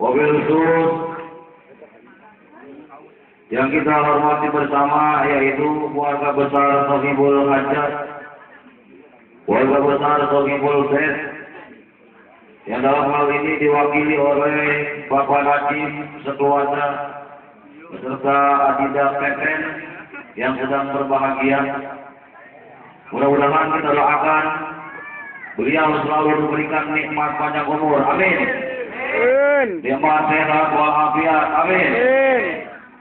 Wabil khusus yang kita hormati bersama yaitu keluarga besar Sohibul Hajat, keluarga besar Sohibul Bed, yang dalam hal ini diwakili oleh Bapak Najib sekeluarga beserta Adinda Pepen yang sedang berbahagia. Mudah-mudahan kita doakan beliau selalu diberikan nikmat panjang umur. Amin. Nikmat sehat walafiat. Amin.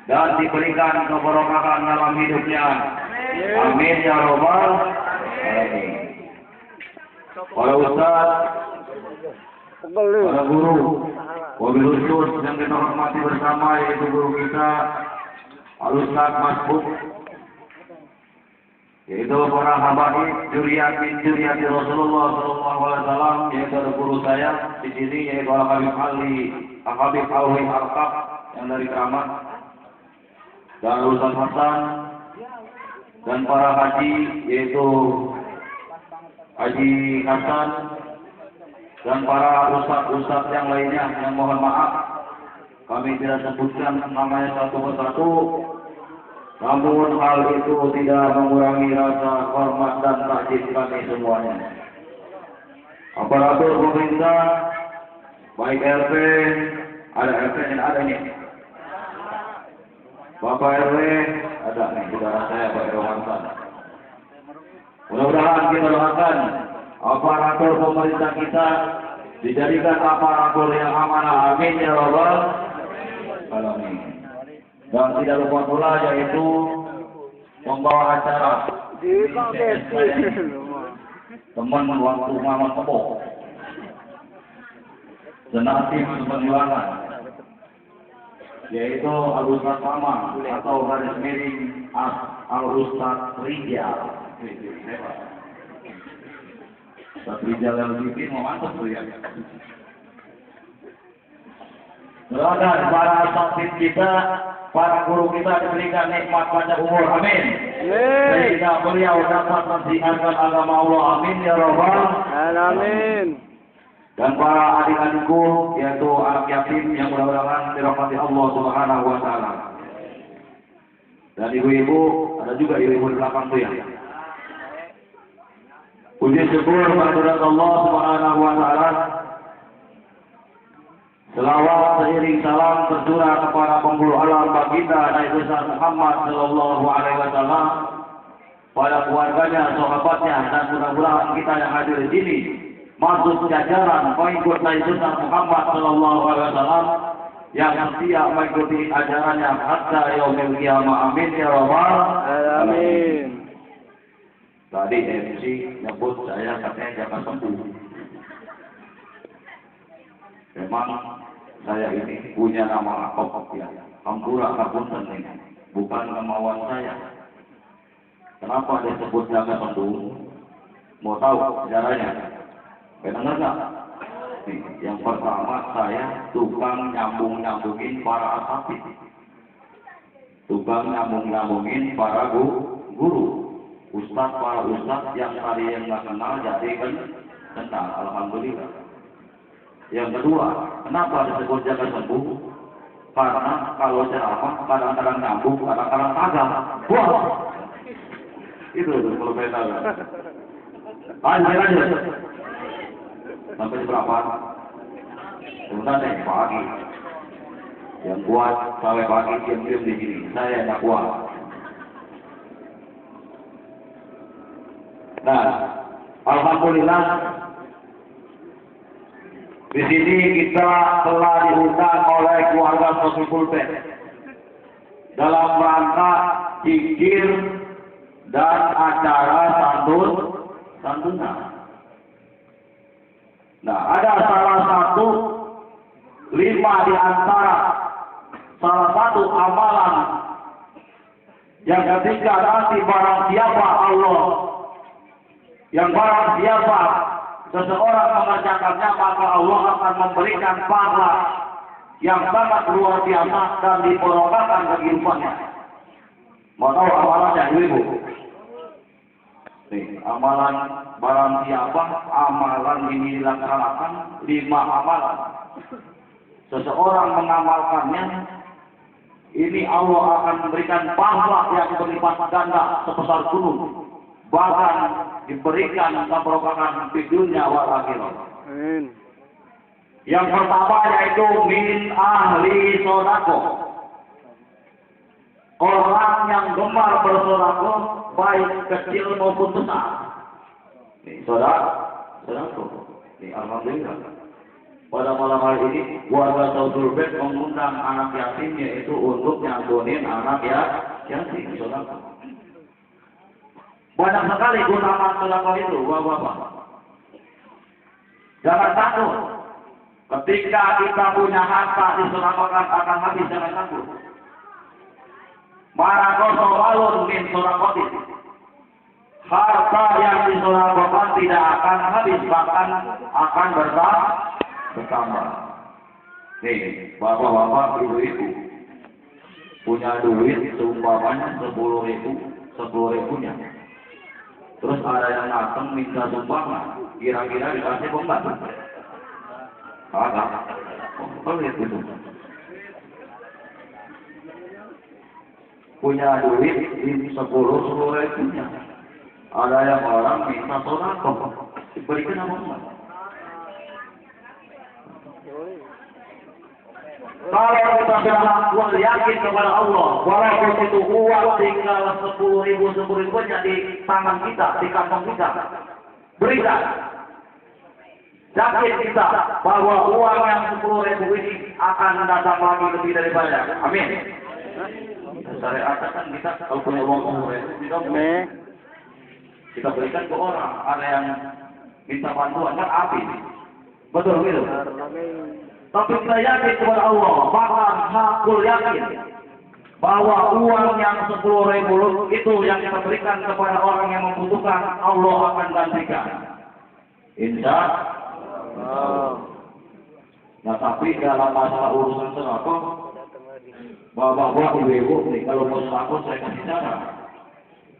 Dan diberikan keberkahan dalam hidupnya. Amin ya robbal alamin. Para ustaz, para guru, wabil khusus yang kita hormati bersama yaitu guru kita Al-Ustaz Masbuk, yaitu para habaib juriyati Rasulullah SAW, yaitu guru saya di sini yaitu Al-Habib Alwi Arkab yang dari Keramat, dan Ustaz Hasan, dan para haji yaitu Haji Hasan, dan para ustaz-ustaz yang lainnya yang mohon maaf kami tidak sebutkan namanya satu persatu, namun hal itu tidak mengurangi rasa hormat dan takjub kami semuanya. Aparatur pemerintah, baik RT, ada RT dan ada nih. Bapak RW, ada nih, saudara saya Pak Irwansan. Mudah-mudahan kita doakan aparatur pemerintah kita dijadikan aparatur yang amanah. Amin ya rabbal alamin. Dan tidak lupa pula yaitu membawa acara teman waktu Mama Tepuk Senatif Perjuangan, yaitu Al-Ustaz Lama atau garis miring Al-Ustaz Rijal. Ustaz Rijal yang bikin mau mantap tuh ya. Doakan para asatid kita, para guru kita diberikan nikmat panjang umur. Amin. Sehingga beliau dapat mensiarkan agama Allah. Amin ya rabbal Alamin. Dan para adik-adikku yaitu anak yatim yang mudah-mudahan dirahmati Allah Subhanahu wa taala. Dan ibu-ibu, ada juga ibu-ibu di belakang tuh ya. Puji syukur kehadirat Allah Subhanahu wa taala. Selawat seiring salam tercurah kepada penghulu alam baginda Nabi besar Muhammad sallallahu alaihi wasallam, pada keluarganya, sahabatnya, dan mudah-mudahan kita yang hadir di sini masuk jajaran pengikut Nabi besar Muhammad sallallahu alaihi wasallam yang setia mengikuti ajarannya hatta yaumil qiyamah. Amin ya rabbal alamin. Tadi MC nyebut saya katanya jangan sembuh. Memang saya ini punya nama Akop ya, Ampura Kapunten ini, bukan kemauan saya. Kenapa disebut jaga sembuh? Mau tahu sejarahnya? Benar nggak? Nih, yang pertama saya tukang nyambungin para asatid, tukang nyambungin para guru, para ustaz yang tadi yang nggak kenal jadi kan kenal. Alhamdulillah. Yang kedua, kenapa disebut jaga sembuh? Karena kalau ceramah kadang-kadang nyambung, kadang-kadang kagak. Wah, itu berbeda kan? Lanjut. Sampai berapa? Sebentar deh, pagi. Yang kuat sampai pagi diam-diam di sini. Saya yang kuat. Nah, alhamdulillah. Di sini kita telah diundang oleh keluarga Sohibul Bed dalam rangka zikir dan acara santunan. Nah, ada salah satu amalan yang ketika nanti barang siapa seseorang mengerjakannya, maka Allah akan memberikan pahala yang sangat luar biasa dan diberkakan kehidupannya. Mau tahu amalannya, ibu? Nih, amalan barang siapa amalan ini dilaksanakan 5 amalan. seseorang mengamalkannya, ini Allah akan memberikan pahala yang berlipat ganda sebesar gunung, bahkan diberikan keberkahan di dunia wal akhirah. Yang pertama yaitu min ahli sodako, orang yang gemar bersodako baik kecil maupun besar. Ini sodako. Ini alhamdulillah. Pada malam hari ini warga Saudul Bed mengundang anak yatim, yaitu untuk nyambonin anak yatim sodako. Banyak sekali keutamaan sodako itu, bapak-bapak. Jangan takut. Ketika kita punya harta disedekahkan akan habis, jangan takut. Marakosobalun min sodakotin. Harta yang disedekahkan tidak akan habis, bahkan akan bertambah. Nih, bapak-bapak, ibu-ibu punya duit seumpamanya 10.000-nya. Terus ada yang datang minta sumbangan, kira-kira dikasih pembantu. Ada, lihat itu. Punya duit di 10.000-nya. Ada yang orang minta sodako, diberikan apa? Kalau kita sudah yakin kepada Allah, walaupun itu uang tinggal 10.000-nya di tangan kita, di kantong kita, berikan. Yakin kita bahwa uang yang 10.000 ini akan datang lagi lebih daripada. Amin. Syariat kan kita kalau punya uang 10.000 kita berikan ke orang. Ada yang minta bantuan kan habis. Betul gitu. Tapi kita yakin kepada Allah, bahkan hakul yakin bahwa uang yang 10.000 itu yang kita berikan kepada orang yang membutuhkan, Allah akan gantikan. Insya Nah, tapi dalam masalah urusan sedekah, bapak-bapak, ibu-ibu nih, kalau mau sedekah saya kasih cara.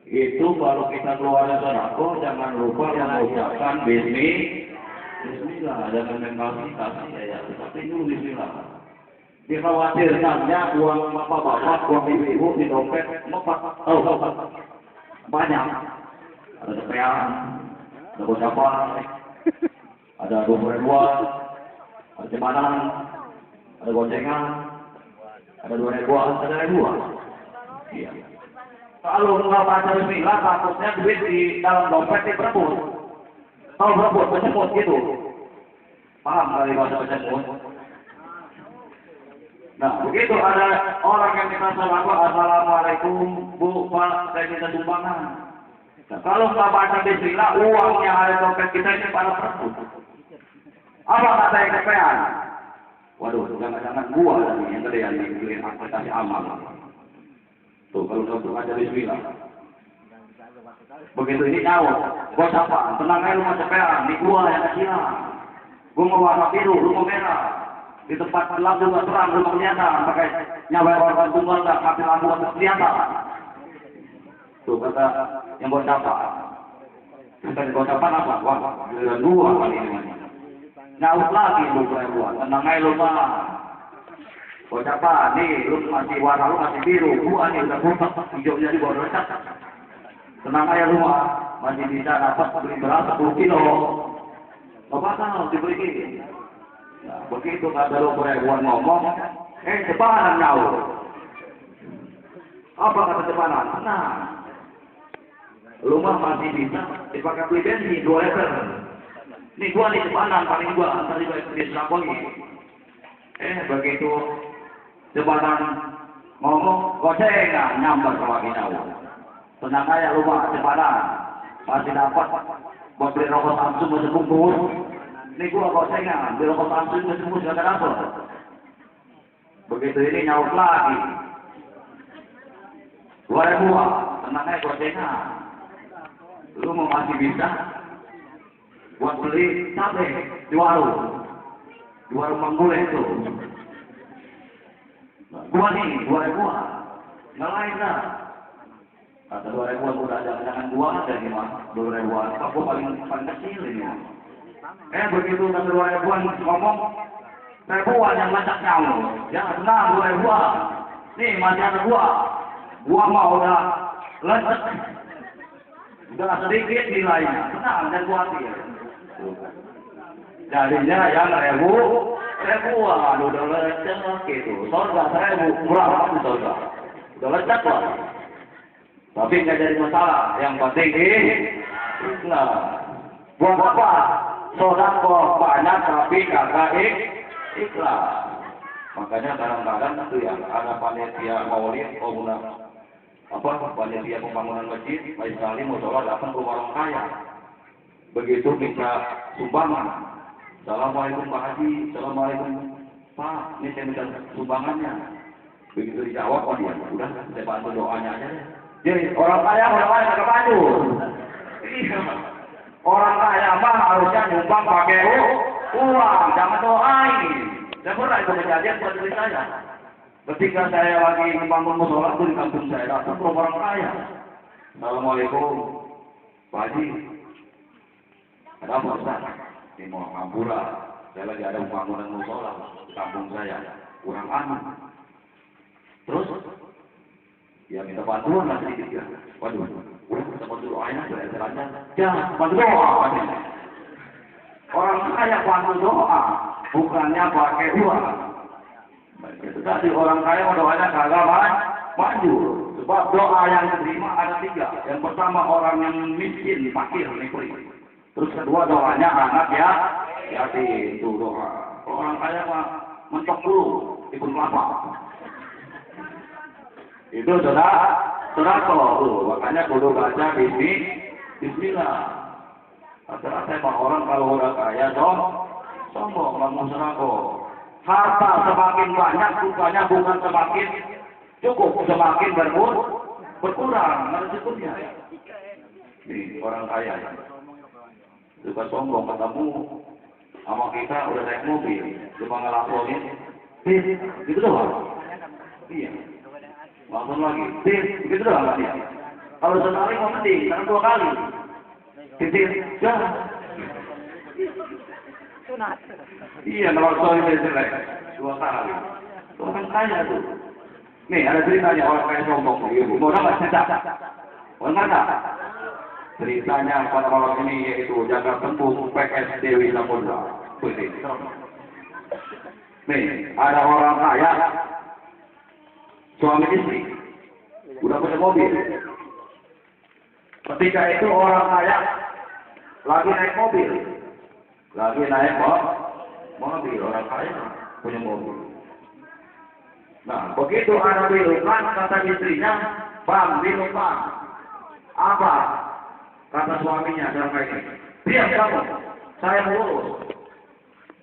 Itu kalau kita keluar sedekah, jangan lupa yang mengucapkan Bismillah, jangan kasih ya, tapi dulu Bismillah. Dikhawatirkannya uang bapak-bapak, uang ibu-ibu di dompet banyak. Ada tepean, ada ucapan, ada 20.000, ada jemanan, ada goncengan, ada 2.000, ada 1.000. Iya. Kalau nggak baca Bismillah, takutnya duit di dalam dompet diperebut. Tahu berebut, bercemut gitu. Paham kali bahasa bercemut? Nah, begitu ada orang yang minta sedekah, assalamualaikum Bu, Pak, saya minta sumbangan. Nah, kalau nggak baca Bismillah, uang yang ada dompet kita ini pada perebut. Apa kata yang kepean? Waduh, jangan-jangan gua tadi yang gede yang dibeliin aplikasi amal. Tuh, kalau nggak baca Bismillah. Begitu ini nyawa, gua sapa, tenang aja lu masih kepean, ini gua yang kecilan. Gua mau warna biru, lu mau merah. Di tempat gelap juga terang, lu mau kelihatan, pakai nyawa korban tunggal nggak, kasih lampu nggak kelihatan. Tuh kata yang buat apa? Kata buat apa apa? Wah, giliran dua kali ini. Nyaut lagi lu perempuan, tenang aja lu mah. Buat apa? Nih, lu masih warna lu masih biru, gua nih udah buka, hijaunya di bawah recat. Tenang aja lu mah, masih bisa dapat beli beras 10 kilo. Bapak tahu diberi. Nah, begitu kata lu perempuan ngomong, cepanan nyaut. Apa kata cepanan? Nah. Lu mah masih bisa dipakai beli bensin 2 liter. Nih gua nih cepanan paling gua antar di Selaponi. Begitu cepanan ngomong gocengan nyambar ke lagi nyawa. Tenang aja lu mah cepanan masih dapat buat beli rokok Samsung sebungkus. Nih gua gocengan beli rokok Samsung sebungkus gak dapat. Begitu ini nyaut lagi 2.000, tenang aja gocengan. Lu mau masih bisa buat beli cabai di warung Manggule itu. Gua nih 2.000, nggak lain dah. Kata 2.000 udah jangan 2 ada nih mah 2.000. Aku paling kecil ini. Begitu kata 2.000 ngomong, ribuan yang macam kamu. Jangan tenang, 2 ribuan. Nih masih ada gua mau udah lecek. Udah sedikit nilainya. Tenang, jangan khawatir. Jadinya yang ribuan udah lecek gitu. Sorga 1000 berapa tuh sorga? Udah lecek lah. Tapi nggak jadi masalah. Yang penting nah, buat apa? Sodako banyak tapi kagak ikhlas. Makanya kadang-kadang itu ya ada panitia maulid, panitia pembangunan masjid, baik sekali musola datang ke orang kaya. Begitu kita sumbangan. Assalamualaikum Pak Haji, Assalamualaikum Pak, ini saya minta sumbangannya. Begitu dijawab, oh dia, udah saya bantu doanya aja. Jadi orang kaya kagak bantu. Orang kaya mah harusnya nyumbang pakai uang, jangan doain. Saya pernah itu kejadian pada diri saya. Ketika saya lagi membangun musola di kampung saya, datang ke orang kaya. Assalamualaikum, Pak Haji. Ada apa Ustaz? Ini mau ngampura. Saya lagi ada pembangunan musola di kampung saya. Kurang anu. Terus, ya minta bantuan lah sedikit ya. Waduh, kita bantu doanya, jalan-jalannya. Jangan bantu doa. Orang kaya bantu doa, bukannya pakai uang. Itu tadi orang kaya doanya kagak maju. Sebab doa yang diterima ada 3. Yang pertama orang yang miskin, fakir, negeri. Terus kedua doanya anak ya, itu doa. Orang kaya mah mentok dulu, ikut kelapa. Itu sudah tuh, makanya kudu baca bismillah. Rata-rata emang orang kalau udah kaya sombong, ngomong serako. Harta semakin banyak, rupanya bukan semakin cukup, semakin berkurang, nggak cukupnya. Nih orang kaya, suka sombong, ketemu sama kita udah naik mobil, cuma ngelaporin, gitu doang. Iya. Langsung lagi, begitu doang dia. Kalau sekali mau mending, karena 2 kali. Jangan. Iya, kalau soalnya jelek 2 kali. Itu orang kaya tuh. Nih, ada ceritanya orang kaya sombong. Mau dapat cerita? Mau nggak? Ceritanya pada orang ini yaitu jaga tembus PS Dewi Samudra. Nih, ada orang kaya. Suami istri udah punya mobil. Ketika itu orang kaya lagi naik mobil, orang kaya punya mobil. Nah, begitu ada belokan, kata istrinya, Bang, belokan. Apa? Kata suaminya, dalam kayak ini. Diam kamu, saya lurus.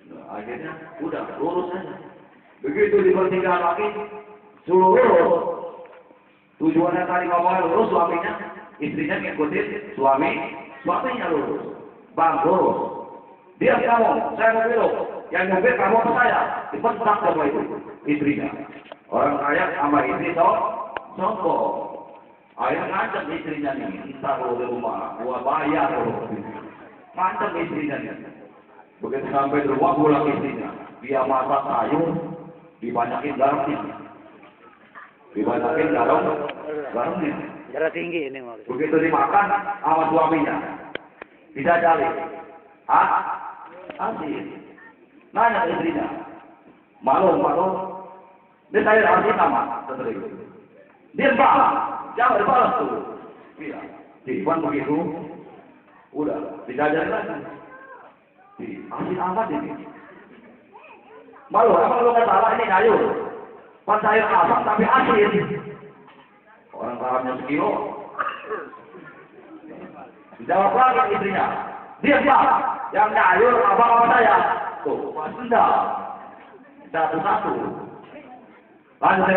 Nah, akhirnya udah lurus saja. Begitu dipertinggal lagi. Lurus. Tujuannya tadi ngomongnya lurus, suaminya, istrinya ngikutin suaminya lurus. Bang, lurus. Dia kamu, saya mau belok. Yang mobil kamu apa saya? Dipetak sama itu, istrinya. Orang kaya sama istri sombong. Akhirnya ngancam istrinya nih, ntar lo di rumah, gua bayar lo. Ngancam istrinya nih. Begitu sampai di rumah pulang istrinya, dia masak sayur, dibanyakin garamnya. Garamnya. Darah tinggi ini maksudnya. Begitu dimakan sama suaminya, tidak jali. Asin. Nanya istrinya, malu. Dia sayur asin sama, terus dia jangan dibalas tuh. Iya. Dibuat begitu, udah tidak jali lagi. Asin apa ini? Malu, apa lu nggak salah ini sayur? Pas sayur asam tapi asin. Orang kawannya sekilo. Jawab lagi istrinya. Dia yang sayur apa saya? Tuh, pas enggak. Satu. Lanjut.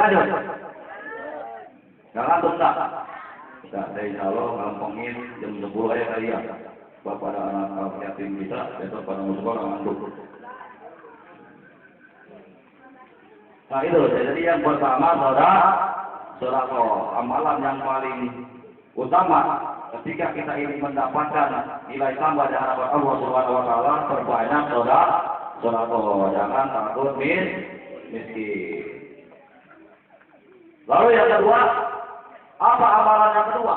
Jangan tuntas. Nah, saya insya Allah ngampungin jam 10 aja kali ya. Bapak dan anak yatim kita, besok pada musuh ngantuk. Nah itu, jadi yang pertama saudara amalan yang paling utama ketika kita ini mendapatkan nilai tambah dari hadapan Allah Subhanahu wa taala, perbanyak sedekah, jangan takut miskin. Lalu yang kedua, apa amalan yang kedua?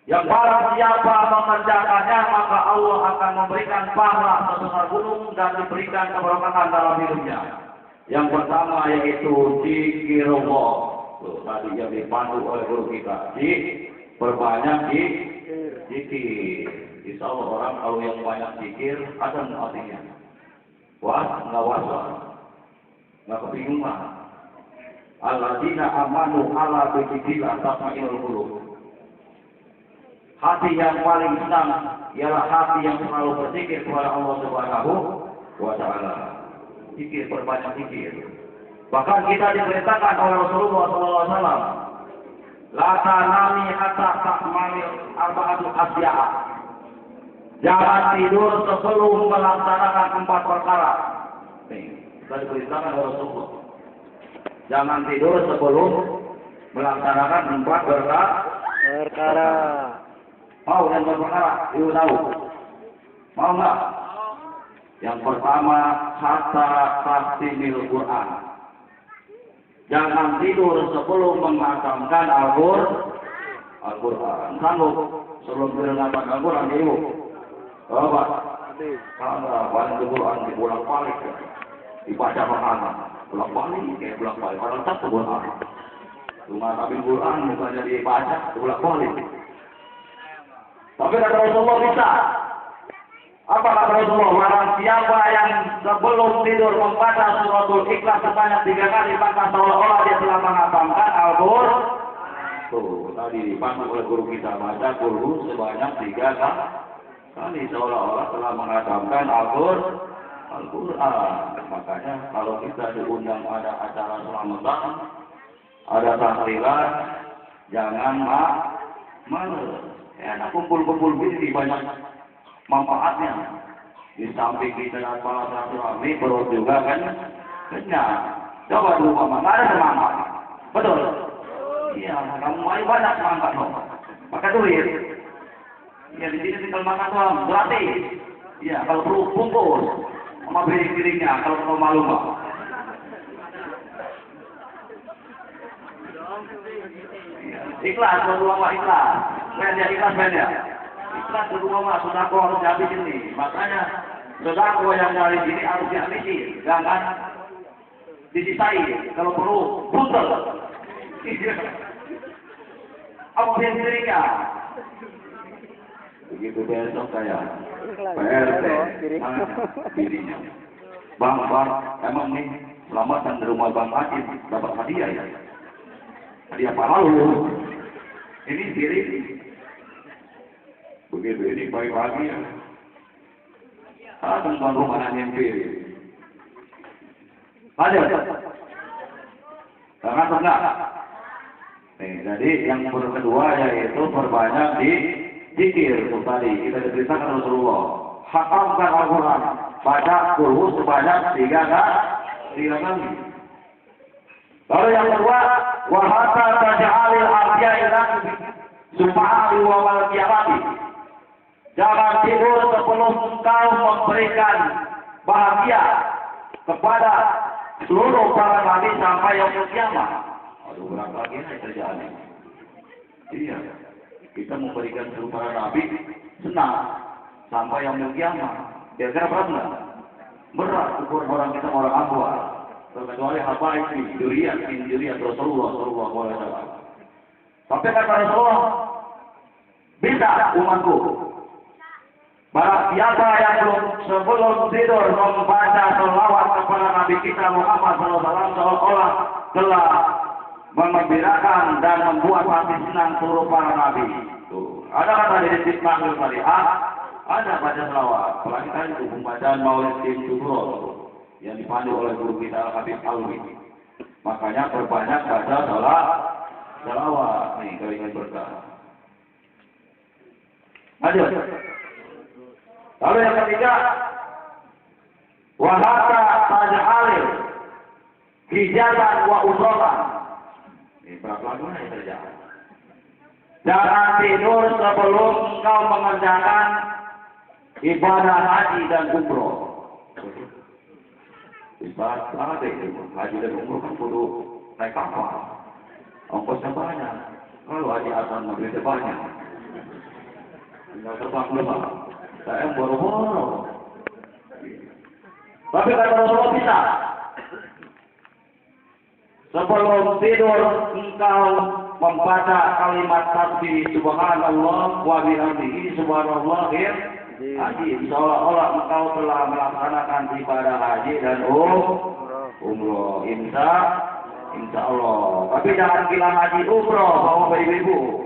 Yang barang siapa mengerjakannya, maka Allah akan memberikan pahala sebesar gunung dan diberikan keberkahan dalam hidupnya. Yang pertama yaitu zikirullah. Tuh, tadi yang dipandu oleh guru kita. Perbanyak zikir. Insya Allah orang kalau yang banyak zikir ada artinya. Nggak was-was, nggak kebingungan. Alladzina amanu ala dzikrillah tatma'innul qulub. Hati yang paling senang ialah hati yang selalu berzikir kepada Allah Subhanahu wa Ta'ala. Zikir, perbanyak zikir. Bahkan kita diperintahkan oleh Rasulullah SAW, la tanami hatta ta'malil arba'atu asya'a. Jangan tidur sebelum melaksanakan 4 perkara. Nih, kita diperintahkan oleh Rasulullah. Jangan tidur sebelum melaksanakan 4 perkara. Mau yang perkara? Ibu tahu? Mau nggak? Yang pertama, hatta tahtimil Quran. Jangan tidur sebelum menghatamkan Al-Quran. Sanggup sebelum menghatamkan Al-Quran, ibu? Apa? Karena paling Quran dibolak-balik, dibaca pertama, bolak-balik, kayak bolak-balik. Orang tak Quran. Cuma tapi Quran bukannya dibaca, bolak-balik. Tapi kata Rasulullah bisa. Apa kata Rasulullah? Barang siapa yang sebelum tidur membaca suratul Ikhlas sebanyak 3 kali, maka seolah-olah dia telah menghatamkan Al-Quran. Tuh, tadi dipandu oleh guru kita, baca guru sebanyak 3 kali, seolah-olah telah menghatamkan Al-Quran. Makanya kalau kita diundang ada acara selamatan, ada tahlilan, jangan malu. Enak kumpul-kumpul gini banyak manfaatnya. Di samping kita dapat silaturahmi, perut juga kan kenyang. Coba dulu mama, nggak ada semangat. Betul? Iya, kamu mau banyak semangat dong. Pakai duit. Ya di sini tinggal makan doang, gratis. Iya, kalau perlu bungkus sama piring-piringnya, kalau malu mah. Ikhlas, berdoa ikhlas. Benda ikhlas benda. Ikhlas berdoa sudah kau harus habis ini. Makanya sudah kau yang dari sini harus dihabisi. Jangan disisai. Kalau perlu putar. Apa yang dirinya? Begitu besok saya PRT dirinya. Bang, emang nih selamatan di rumah Bang Ajin dapat hadiah ya? Hadiah apa lalu? Ini diri. Begitu ini pagi-pagi ya. Tentang rumah nyempi. Ada. Sangat enggak. Nih, jadi yang kedua yaitu perbanyak di zikir. Tadi kita diberitakan Rasulullah. Hatamkan Al-Quran. Baca dulu sebanyak 3 kali. Lalu yang kedua, wahata taj'alil ardiya ilan subhanahu wa ta'ala. Jangan tidur sebelum engkau memberikan bahagia kepada seluruh para nabi sampai yaumul kiamat. Aduh, berapa lagi yang terjadi? Iya, kita memberikan seluruh para nabi senang sampai yaumul kiamat. Kira-kira berat nggak? Berat ukur orang kita orang awal. Kecuali habaib duriat Rasulullah sallallahu alaihi wasallam. Tapi kata Rasulullah, bisa umatku. Barang siapa yang sebelum tidur membaca selawat kepada Nabi kita Muhammad sallallahu alaihi wasallam, seolah-olah telah mengembirakan dan membuat hati senang seluruh para nabi. Tuh, ada kata di fitnah tadi, ada baca selawat. Apalagi tadi itu pembacaan Maulid bin Subro yang dipandu oleh guru kita Habib Alwi. Makanya perbanyak baca selawat. Nih, kalau ingin berkah. Lanjut. Lalu yang ketiga, wahata taj'alil hijaban wa usrotan. Ini berapa lagunya yang terjadi? Jangan tidur sebelum engkau mengerjakan ibadah haji dan umroh. Ibadah haji dan umroh kan perlu naik kapal. Ongkosnya banyak. Kalau haji asal mobilnya banyak. Tinggal terbang doang. Saya boro-boro. Tapi kata Rasulullah bisa. Sebelum tidur engkau membaca kalimat tasbih subhanallah wa bihamdihi subhanallahil azim. Seolah-olah engkau telah melaksanakan ibadah haji dan umroh. Insya Allah. Tapi jangan bilang haji umroh, bapak ibu.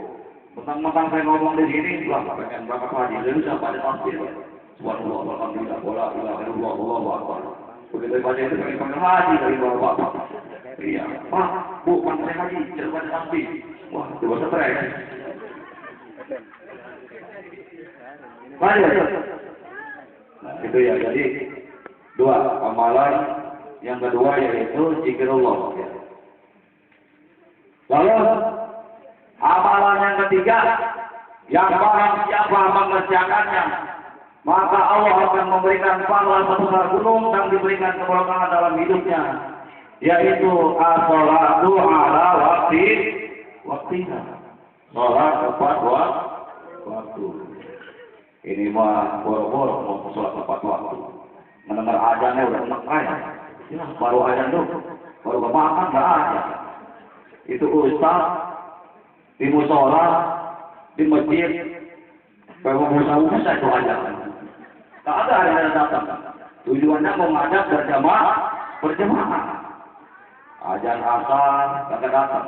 Mentang-mentang saya ngomong di sini, pengen berapa haji dulu sampai ada tasbih. Subhanallah, alhamdulillah, wala ilaha illallah, Allahu akbar. Begitu baca itu pengen haji dari bapak. Iya, Pak, Bu, mana saya haji, jangan baca tasbih. Wah, coba stres. Lanjut. Itu ya, jadi dua amalan. Yang kedua yaitu zikrullah. Ya. Lalu amalan yang ketiga, yang barang siapa mengerjakannya, maka Allah akan memberikan pahala sebesar gunung dan diberikan keberkahan dalam hidupnya, yaitu as-sholatu ala waktiha. Sholat tepat waktu. Ini mah boro-boro mau sholat tepat waktu. Mendengar azannya udah enak aja. Ya, baru azan tuh, baru makan nggak ada. Itu ustaz di musola, di masjid, kalau musa itu aja. Tak ada yang datang. Tujuannya mau ngajak berjamaah. Azan asar kagak datang.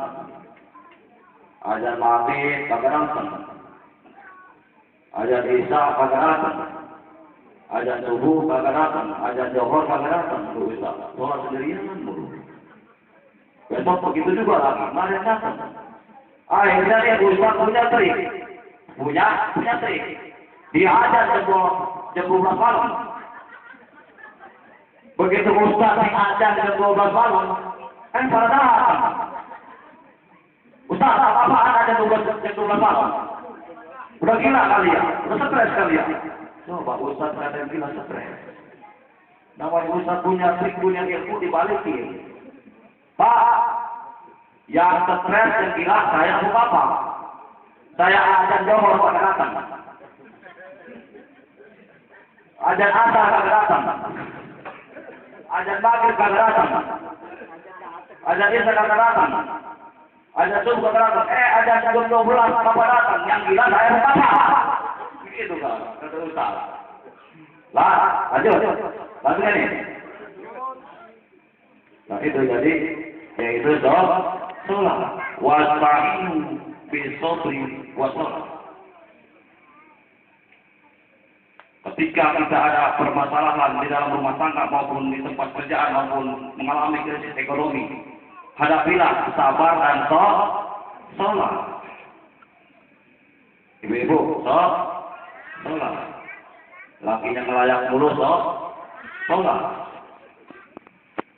Azan maghrib kagak datang. Azan isya kagak datang. Azan subuh kagak datang. Azan zuhur kagak datang. Sholat sendirian mulu. Besok begitu juga lagi. Mari datang. Akhirnya dia punya trik. Punya trik. Dia ada jam 12 malam. Begitu Ustaz yang ada jam 12 malam, kan pada datang. Ustaz, apa-apaan ada jam 12 malam? Udah gila kali ya? Udah stres kali ya? Coba Ustaz ada yang gila stres. Namanya Ustaz punya trik, punya ilmu dibalikin. Pak, yang stres yang gila saya apa Bapak? Saya ada jauh pada datang. Azan asar kagak datang. Azan maghrib kagak datang. Azan isya kagak datang. Azan subuh kagak datang. Azan jam 12 kapan datang? Yang gila saya apa? Begitu kan, kata Ustaz. Lah, lanjut nih. Nah itu jadi, yaitu sholat. Wasta'inu bis-sabri was-salat. Ketika kita ada permasalahan di dalam rumah tangga maupun di tempat kerjaan maupun mengalami krisis ekonomi, hadapilah sabar dan sholat. Ibu-ibu, sholat. Laki yang layak mulu sholat.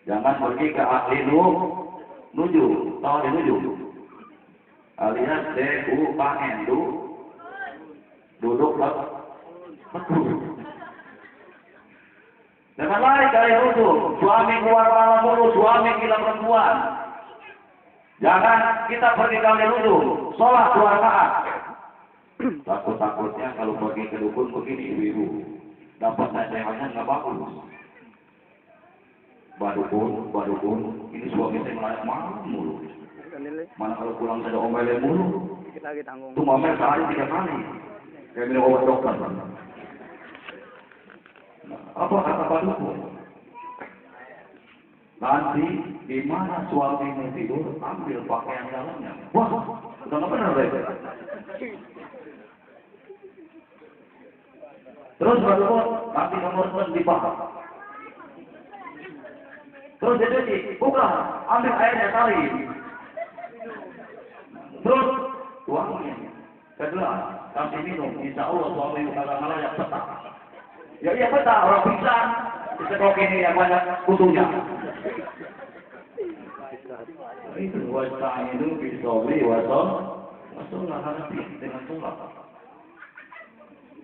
Jangan pergi ke ahli nuju, tahu ahli nuju? Alias DUKN, duduk Jangan lari kali itu, suami keluar malam mulu, suami gila perempuan. Jangan kita pergi kali itu, sholat 2 rakaat. Takut-takutnya kalau pergi ke dukun begini ibu-ibu, dapat nasihatnya nggak bagus. Badukun, ini suami saya melayak malam mulu. Mana kalau pulang saya omelin mulu, itu ngomel sehari 3 kali. Kayak minum obat dokter. Apa kata badukun? Nanti di mana suamimu tidur, ambil pakaian dalamnya. Wah, udah nggak benar deh. Terus badukun, nanti nomor 9 dibahas. Terus dia cuci, buka, ambil airnya tarik. Terus tuangnya, kedua, kasih minum. Insya Allah suami kagak ngelayak petah. Ya iya petah, orang pingsan. Disedok ini yang banyak kutunya. Itu wajah itu bisobri wasolah hati dengan sholat.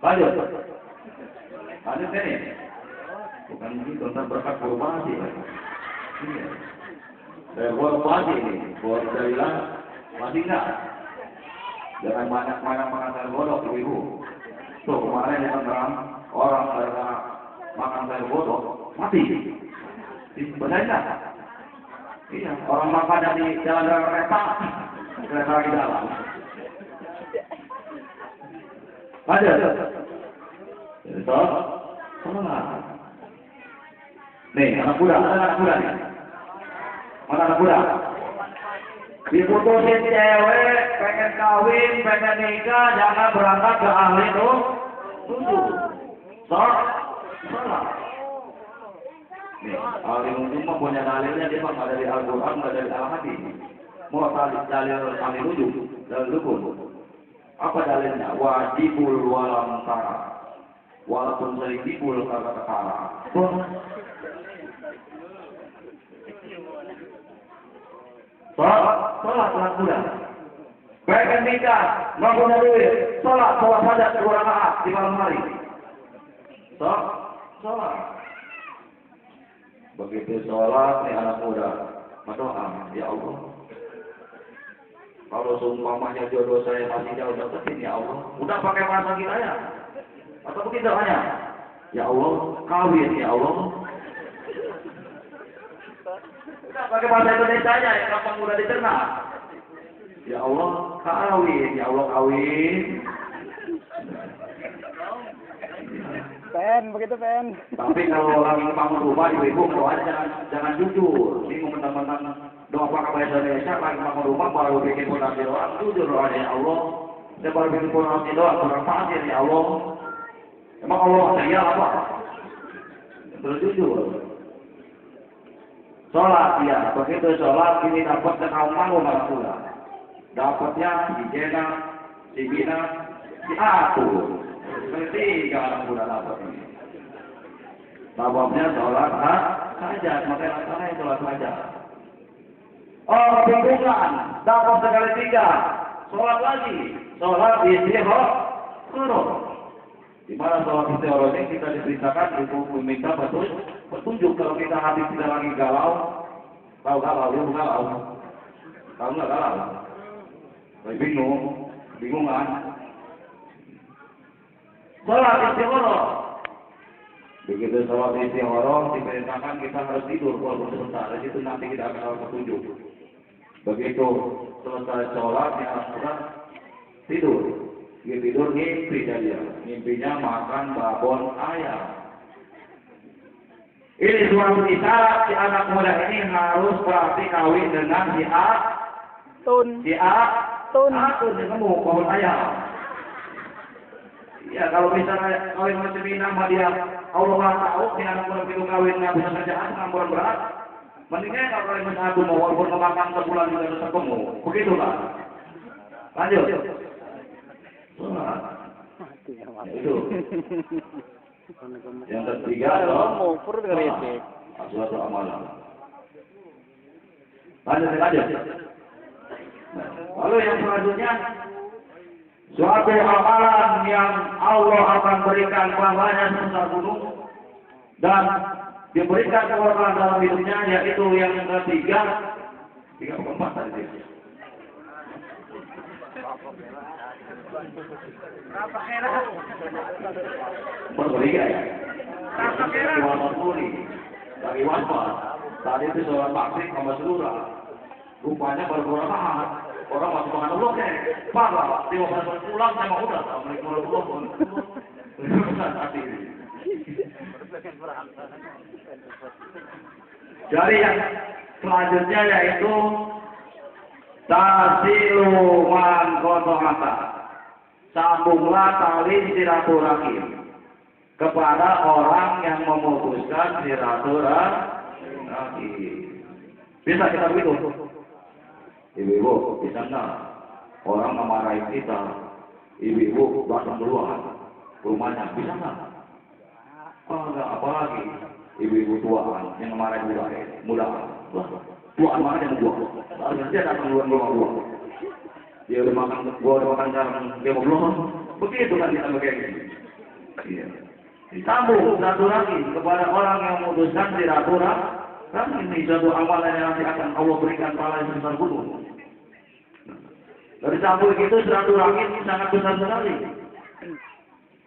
Lanjut. Ada ini? Bukan begitu, tentang berkat korporasi. Iya. Dari korporasi ini, buat jadilah masih enggak. Jangan banyak-banyak makan sayur godok, ibu. Tuh kemarin yang terang orang karena makan sayur godok mati. Benar enggak? Iya, orang makan di jalan-jalan kereta di dalam. Ada. Itu, sholat. Nih, anak muda nih. Mana anak muda? Diputusin cewek, pengen kawin, pengen nikah, jangan berangkat ke ahli tuh. Sholat. Nih, ahli hukum mah punya dalilnya, dia mah ada di Al-Quran, ada di Al-Hadis. Mau dalil ahli rujuk, dalil dukun. Apa dalilnya? Wajibul walam tara. Walaupun selidikul kata-kata. Sholat muda. Pengen nikah, nggak punya duit. Sholat saja 2 rakaat di malam hari. Sholat. Begitu sholat nih anak muda, berdoa, ya Allah. Kalau seumpamanya jodoh saya masih jauh deketin, ya Allah. Udah pakai bahasa kita ya? Atau begitu hanya? Ya Allah, kawin ya Allah. Udah pakai bahasa Indonesia ya, yang gampang mudah dicerna. Ya Allah, kawin, ya Allah kawin. Begitu pen. Tapi kalau lagi bangun rumah ibu doanya jangan jujur. Ini mentang-mentang doa pakai bahasa Indonesia lagi bangun rumah baru bikin fondasi doa, jujur doanya ya Allah. Saya baru bikin fondasi doa kurang pasir ya Allah. Emang Allah saya apa? Terus jujur. Sholat ya, begitu sholat ini dapat kenal-kenal malah pula. Dapatnya di Jena, di Bina, di Atur. Ketiga anak muda dapat ini. Bababnya sholat saja, makanya anak-anak sholat saja. Oh, kebingungan, dapat sekali 3, sholat lagi, sholat istihoroh. Di mana sholat istihoroh ini kita diceritakan itu meminta petunjuk kalau kita hati kita lagi galau, tahu galau, ya galau, tahu nggak galau, lagi bingungan. Sholat istihoroh. Begitu sholat istihoroh diperintahkan kita harus tidur walaupun sebentar. Dari situ nanti kita akan dapat petunjuk. Begitu selesai sholat yang harus tidur. Dia tidur mimpi dia. Mimpinya makan babon ayam. Ini suatu isyarat si anak muda ini harus berarti kawin dengan Tun yang kamu babon ayam. Ya kalau misalnya kawin macam ini nama dia Allah tahu dia anak muda itu kawin nggak bisa kerjaan nggak berat. Mendingan kalau kawin macam aku mau walaupun kemakan sebulan juga bisa ketemu. Begitulah. Lanjut. Itu. Yang ketiga adalah suatu amalan. Lanjut. Lalu yang selanjutnya suatu amalan yang Allah akan berikan pahalanya sebesar gunung dan diberikan keberkahan dalam hidupnya, yaitu yang ketiga 3/4 tadi. Berapa kira? Berbeda ya. Berapa kira? 240 dari waspa. Tadi itu sholat maghrib sama seluruh. Rupanya baru berapa? Orang masuk makan Allah kan? Parah. Dia mau pulang sama udah. Assalamualaikum warahmatullahi wabarakatuh. Jadi yang selanjutnya yaitu tasilu man qata'ata. Sambunglah tali silaturahim kepada orang yang memutuskan silaturahim. Bisa kita begitu? Ibu-ibu, bisa nggak? Orang memarahi kita, ibu-ibu datang keluar rumahnya, bisa nggak? Oh, enggak, apalagi ibu-ibu tuaan yang memarahi muda. Wah, tuaan mana yang buah? Lalu dia datang keluar rumah. Dia udah makan, gua udah makan sekarang, dia mau belum? Begitu kan kita kayak gini. Iya. Disambung silaturahmi kepada orang yang memutuskan silaturahmi. Ini suatu amalan yang nanti akan Allah berikan pahala yang besar gunung. Dari sambung itu silaturahmi sangat besar sekali.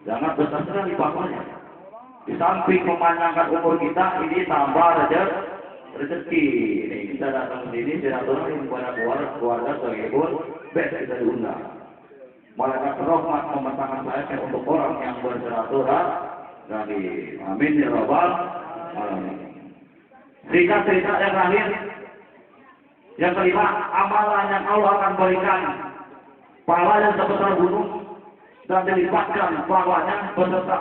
Sangat besar sekali pahalanya. Di samping memanjangkan umur kita, ini tambah rezeki. Ini kita datang ke sini silaturahmi kepada keluarga sebagai best kita diundang. Malaikat rahmat mematangkan sayapnya untuk orang yang bersilaturahmi. Amin ya rabbal alamin. Sehingga cerita yang terakhir, yang kelima, amalan yang Allah akan berikan pahala yang sebesar gunung dan dilipatkan pahalanya beserta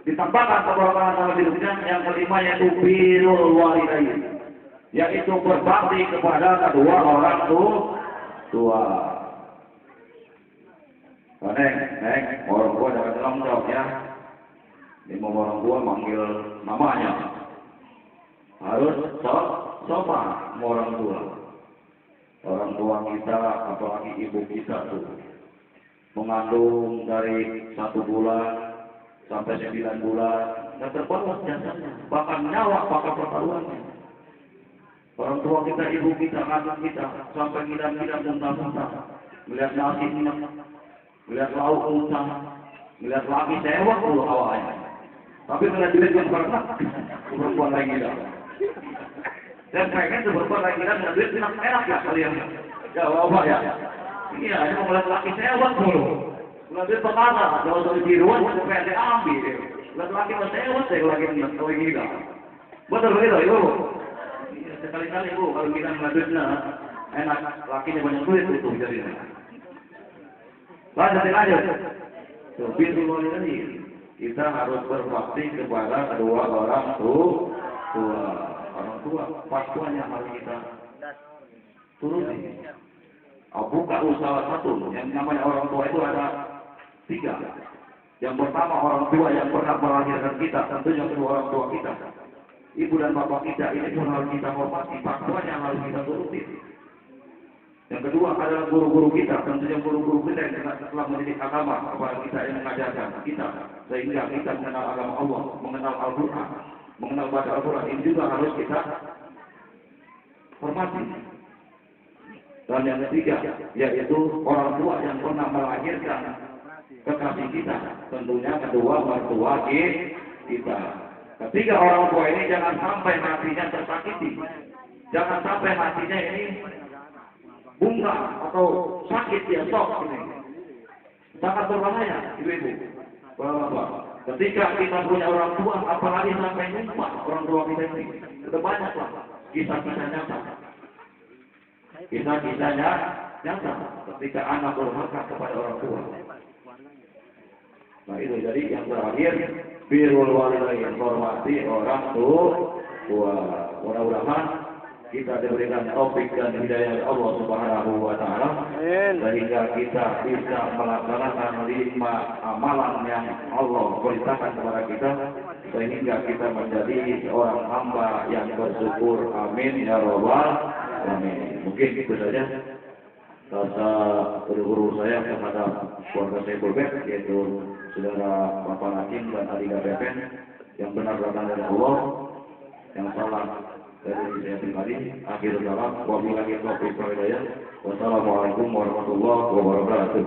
ditambahkan keberkahan dalam hidupnya. Yang kelima yaitu birrul walidain, yaitu berbakti kepada kedua orang tua. Neng, orang tua jangan tanggung jawab ya. Ini mau orang tua manggil namanya harus sopan orang tua. Orang tua kita, apalagi ibu kita tuh mengandung dari 1 bulan sampai 9 bulan, nggak terbatas jasanya, bahkan nyawa, bahkan pertaruhannya. Orang tua kita, ibu kita, anak kita sampai ngidam-ngidam muntah-muntah, melihat nasi enak, melihat lauk muntah, melihat laki sewak dulu awalnya. Tapi kalau duit yang pernah, perempuan lagi dah. Dan pengen perempuan lagi dah, duit enak ya kalian. Ya apa ya? Iya, ini mau melihat laki sewak dulu. Kalau duit perkara, kalau dari biruan, supaya dia ambil. Lihat laki mau sewak, saya lagi tahu ini dah. Betul begitu, ibu. Sekali-kali ibu, kalau kita melihat duitnya enak, lakinya banyak duit itu jadinya. Lanjut. Tuh, biru ini. Kita harus berbakti kepada kedua orang tua. Orang tua, fatwanya harus kita turuti. Buka salah satu, yang namanya orang tua itu ada 3. Yang pertama orang tua yang pernah melahirkan kita, tentunya kedua orang tua kita. Ibu dan bapak kita, ini pun harus kita hormati, fatwanya harus kita turuti. Yang kedua adalah guru-guru kita, tentunya guru-guru kita yang telah mendidik agama kepada kita, yang mengajarkan kita, sehingga kita mengenal agama Allah, mengenal Al-Quran, mengenal baca Al-Quran, ini juga harus kita hormati. Dan yang ketiga, yaitu orang tua yang pernah melahirkan kekasih kita, tentunya kedua mertua kita. Ketiga orang tua ini jangan sampai hatinya tersakiti, jangan sampai hatinya ini bunga atau sakit dia sok ini. Sangat berbahaya, ibu-ibu. Bapak, ketika kita punya orang tua, apalagi sampai lupa orang tua kita ini, sudah banyaklah kisah-kisah nyata. Kisah-kisahnya nyata ketika anak durhaka kepada orang tua. Nah itu jadi yang terakhir, birrul walidain, hormati orang tua. Mudah-mudahan kita diberikan taufik dan hidayah Allah Subhanahu wa taala sehingga kita bisa melaksanakan 5 amalan yang Allah perintahkan kepada kita, sehingga kita menjadi orang hamba yang bersyukur. Amin ya rabbal alamin. Mungkin itu saja rasa guru-guru saya kepada keluarga saya Bulbek, yaitu saudara Bapak Hakim dan Adik Bepen, yang benar datang dari Allah, yang salah dari saya pribadi. Akhirul kalam, wabillahi taufiq wal hidayah. Wassalamualaikum warahmatullahi wabarakatuh.